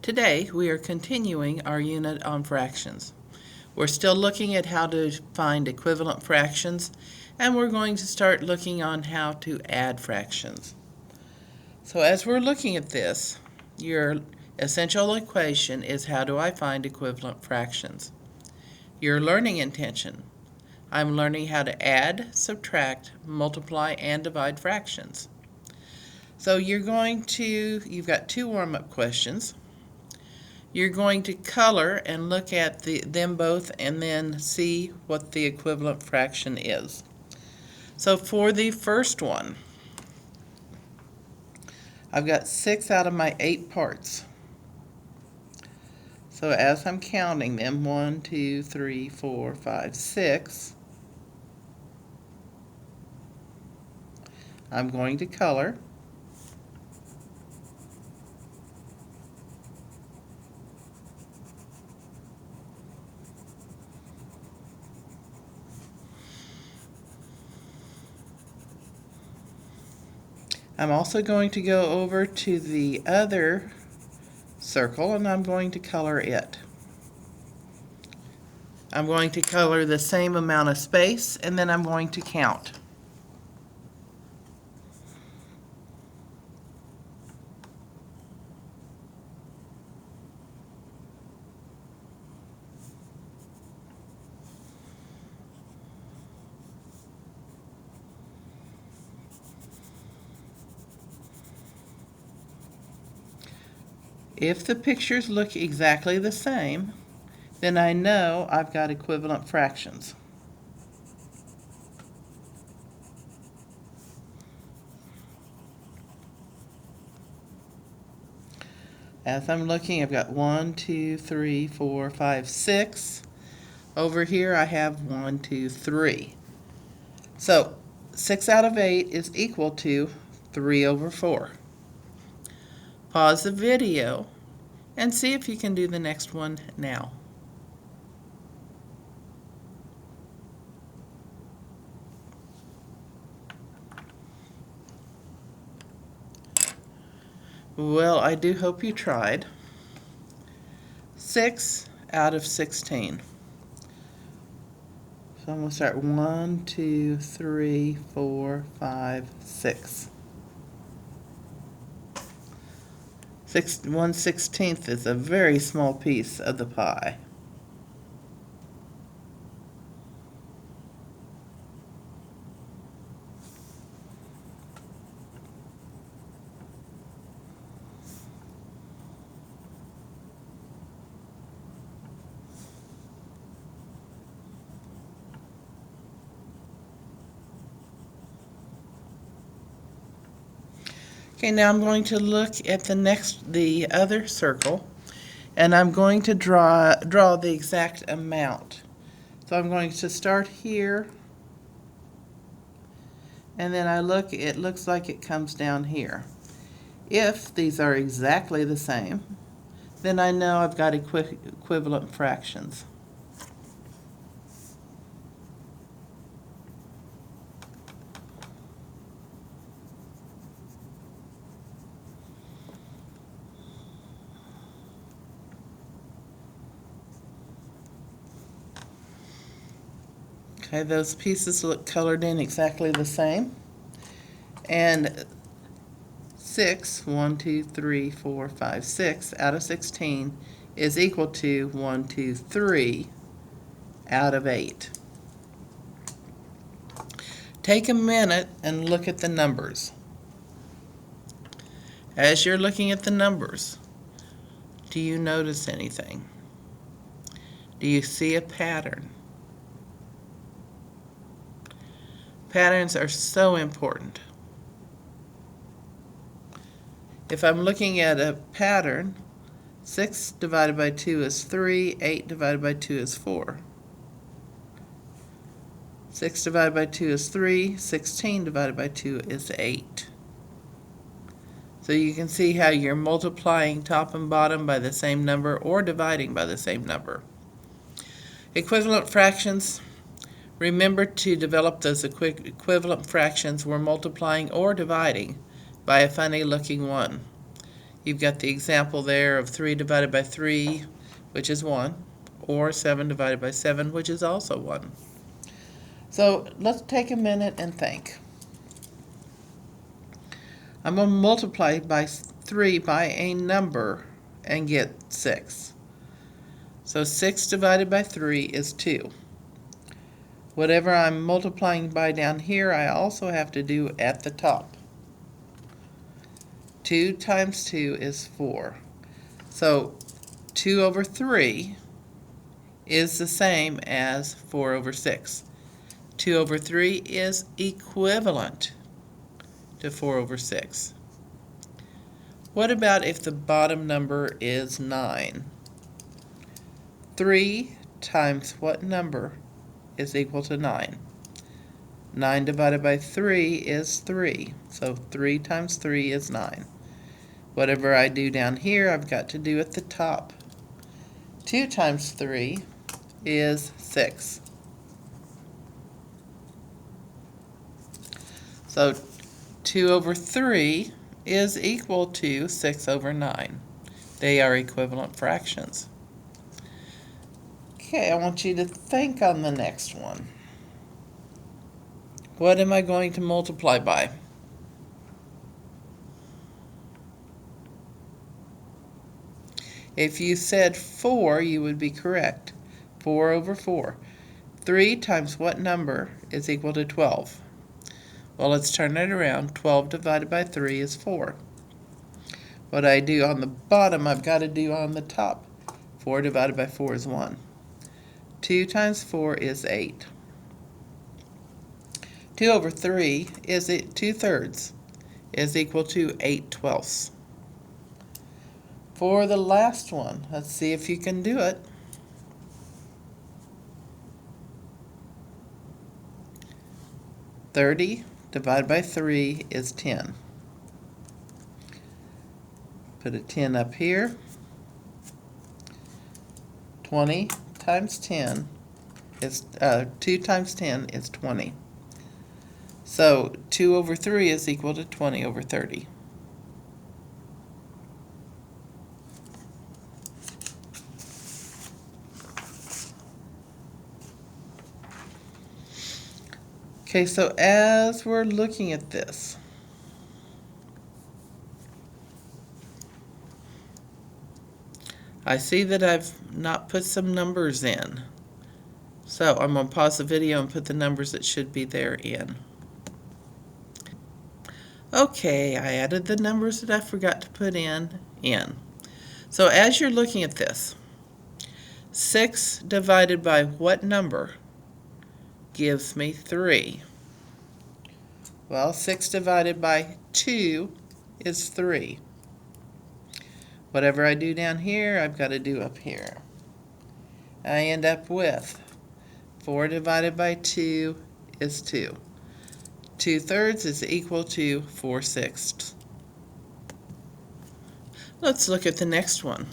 Today we are continuing our unit on fractions. We're still looking at how to find equivalent fractions, and we're going to start looking on how to add fractions. So as we're looking at this, your essential equation is how do I find equivalent fractions? Your learning intention. I'm learning how to add, subtract, multiply, and divide fractions. So you've got two warm-up questions. You're going to color and look at them both and then see what the equivalent fraction is. So for the first one, I've got 6 out of my 8 parts. So as I'm counting them, 1, 2, 3, 4, 5, 6, I'm going to color. I'm also going to go over to the other circle and I'm going to color it. I'm going to color the same amount of space and then I'm going to count. If the pictures look exactly the same, then I know I've got equivalent fractions. As I'm looking, I've got 1, 2, 3, 4, 5, 6. Over here I have 1, 2, 3. So 6 out of 8 is equal to 3 over 4. Pause the video and see if you can do the next one now. Well, I do hope you tried. 6 out of 16. So I'm going to start 1, 2, 3, 4, 5, 6. 1/16 is a very small piece of the pie. Okay, now I'm going to look at the other circle, and I'm going to draw the exact amount. So I'm going to start here, and then it looks like it comes down here. If these are exactly the same, then I know I've got equivalent fractions. Okay, those pieces look colored in exactly the same. And 6, 1, 2, 3, 4, 5, 6 out of 16 is equal to 1, 2, 3 out of 8. Take a minute and look at the numbers. As you're looking at the numbers, do you notice anything? Do you see a pattern? Patterns are so important. If I'm looking at a pattern, 6 divided by 2 is 3, 8 divided by 2 is 4. 6 divided by 2 is 3, 16 divided by 2 is 8. So you can see how you're multiplying top and bottom by the same number or dividing by the same number. Equivalent fractions. Remember to develop those equivalent fractions we're multiplying or dividing by a funny looking one. You've got the example there of 3 divided by 3, which is 1, or 7 divided by 7, which is also 1. So let's take a minute and think. I'm going to multiply by 3 by a number and get 6. So 6 divided by 3 is 2. Whatever I'm multiplying by down here, I also have to do at the top. 2 times 2 is 4. So 2 over 3 is the same as 4 over 6. 2 over 3 is equivalent to 4 over 6. What about if the bottom number is 9? 3 times what number is equal to 9? 9 divided by 3 is 3. So 3 times 3 is 9. Whatever I do down here, I've got to do at the top. 2 times 3 is 6. So 2 over 3 is equal to 6 over 9. They are equivalent fractions. Okay, I want you to think on the next one. What am I going to multiply by? If you said 4, you would be correct. 4 over 4. 3 times what number is equal to 12? Well, let's turn it around. 12 divided by 3 is 4. What I do on the bottom, I've got to do on the top. 4 divided by 4 is 1. 2 times 4 is 8. 2 over 3 is 2/3 is equal to 8/12. For the last one, let's see if you can do it. "30 divided by 3 is 10. Put a 10 up here. 20 times 10 is 2 times 10 is 20. So 2 over 3 is equal to 20 over 30. Okay, so as we're looking at this, I see that I've not put some numbers in. So I'm going to pause the video and put the numbers that should be there in. Okay, I added the numbers that I forgot to put in. So as you're looking at this, 6 divided by what number gives me 3? Well, 6 divided by 2 is 3. Whatever I do down here, I've got to do up here. I end up with 4 divided by 2 is 2. 2/3 is equal to 4/6. Let's look at the next one.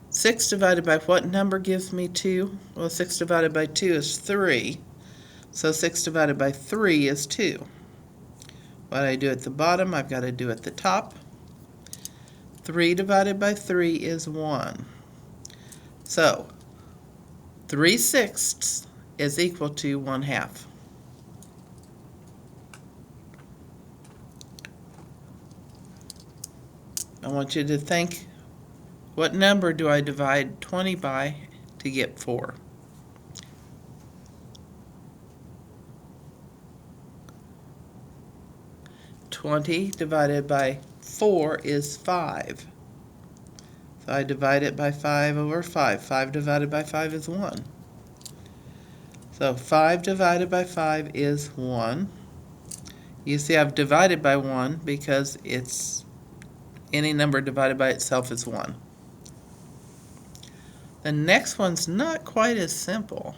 6 divided by what number gives me 2? Well, 6 divided by 2 is 3. So 6 divided by 3 is 2. What I do at the bottom, I've got to do at the top. 3 divided by 3 is 1. So 3/6 is equal to 1/2. I want you to think, what number do I divide 20 by to get 4? "20 divided by 4 is 5. So I divide it by 5 over 5. 5 divided by 5 is 1. So 5 divided by 5 is 1. You see I've divided by 1 because it's any number divided by itself is 1. The next one's not quite as simple.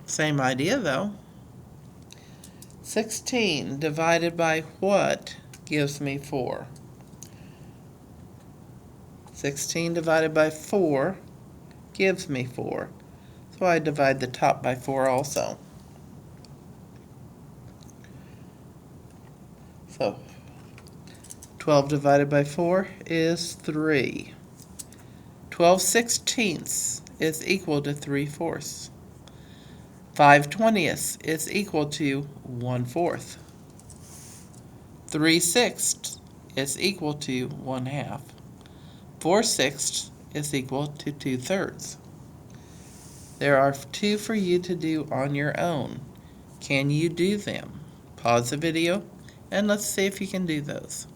Same idea though. 16 divided by what gives me 4? 16 divided by 4 gives me 4. So I divide the top by 4 also. So 12 divided by 4 is 3. 12/16 is equal to 3/4. 5/20 is equal to 1/4. 3/6 is equal to 1/2. 4/6 is equal to 2/3. There are 2 for you to do on your own. Can you do them? Pause the video and let's see if you can do those.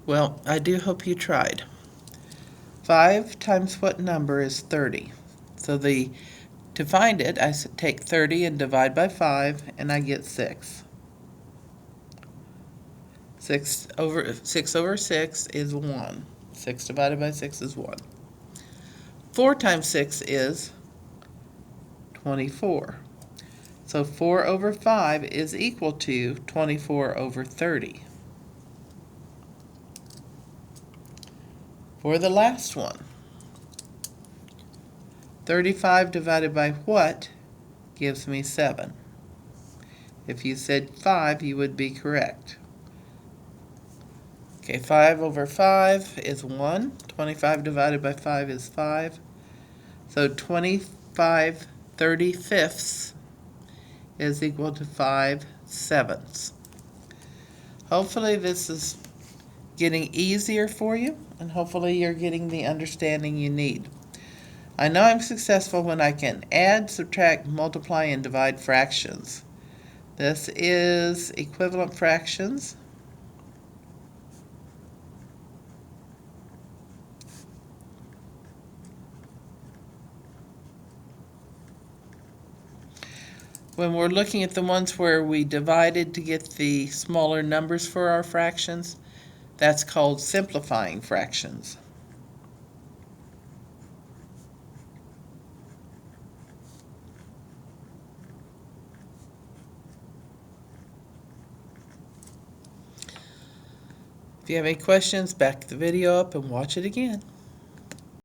Well, I do hope you tried. 5 times what number is 30? So to find it, I take 30 and divide by 5, and I get 6. 6 over 6 is 1. 6 divided by 6 is 1. 4 times 6 is 24. So 4 over 5 is equal to 24 over 30. For the last one, 35 divided by what gives me 7? If you said 5, you would be correct. Okay, 5 over 5 is 1. 25 divided by 5 is 5. So 25/35 is equal to 5/7. Hopefully this is getting easier for you, and hopefully you're getting the understanding you need. I know I'm successful when I can add, subtract, multiply, and divide fractions. This is equivalent fractions. When we're looking at the ones where we divided to get the smaller numbers for our fractions, that's called simplifying fractions. If you have any questions, back the video up and watch it again.